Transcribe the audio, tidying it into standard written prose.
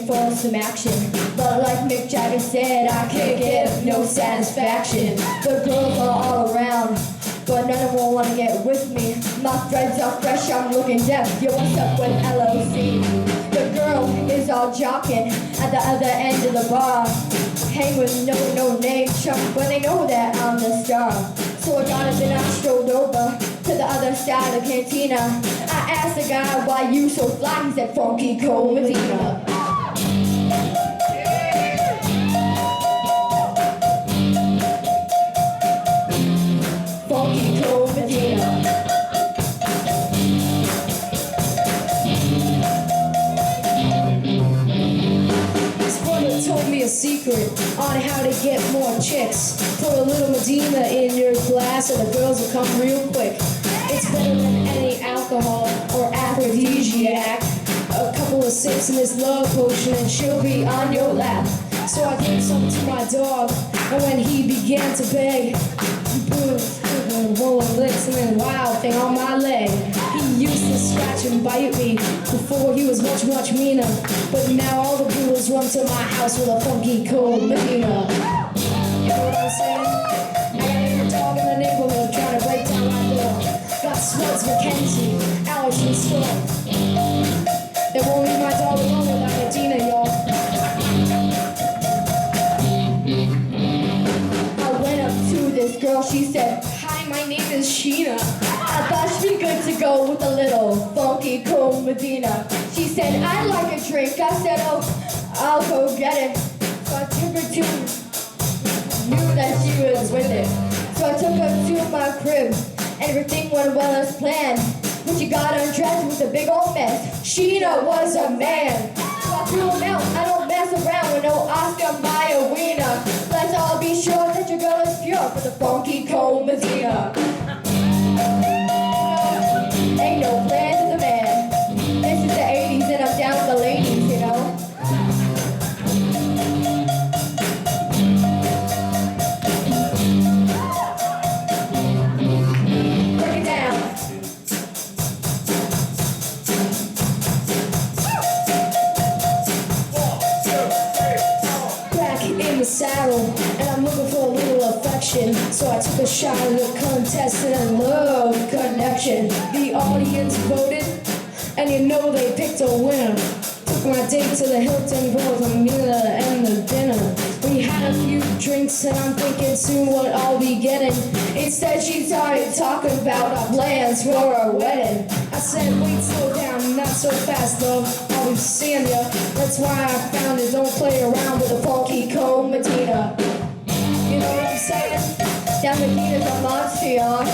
for some action. But like Mick Jagger said, I can't get no satisfaction. The girls are all around, but none of them wanna get with me. My threads are fresh, I'm looking deaf. Yo, what's up with LOC? The girl is all jocking at the other end of the bar. Hang with no name chump, but they know that I'm the star. So I got up and I strolled over to the other side of the cantina. I asked the guy, why you so fly? He said, Funky Cold Medina. Funky Cold Medina. Told me a secret on how to get more chicks. Put a little Medina in your glass and the girls will come real quick. It's better than any alcohol or aphrodisiac. A couple of sips in this love potion and she'll be on your lap. So I gave some to my dog, and when he began to beg, he put a roll of lips and then wild thing on my leg. He used to scratch and bite me before he was much meaner. But now all the boys run to my house with a funky cold Medina. You know what I'm saying? I got every dog in the neighborhood trying to break down my door. Got Spuds McKenzie, Allison Storm. They won't leave my dog alone without Medina, y'all. I went up to this girl, she said, hi, my name is Sheena. I thought she'd be good to go with a little funky cold Medina. She said, I'd like a drink. I said, oh, I'll go get it. So I took her to, knew that she was with it. So I took her to my crib, and everything went well as planned. When she got undressed with a big old mess, Sheena was a man. So I threw him out. I don't mess around with no Oscar Mayer wiener. Let's all be sure that your girl is pure for the funky cold Medina. Ain't no plan to the man. This is the 80s and I'm down with the ladies, you know. Break it down. Back in the saddle, and I'm looking for a little affection. So I took a shot at the contestant and love connection. The audience voted, and you know they picked a winner. Took my date to the Hilton for the meal and the dinner. We had a few drinks and I'm thinking soon what I'll be getting. Instead she started talking about our plans for our wedding. I said, wait, slow down, not so fast, love. I'll be seeing ya. That's why I found it. Don't play around with a funky cold Medina. You know what I'm saying? That Medina's a monster, y'all.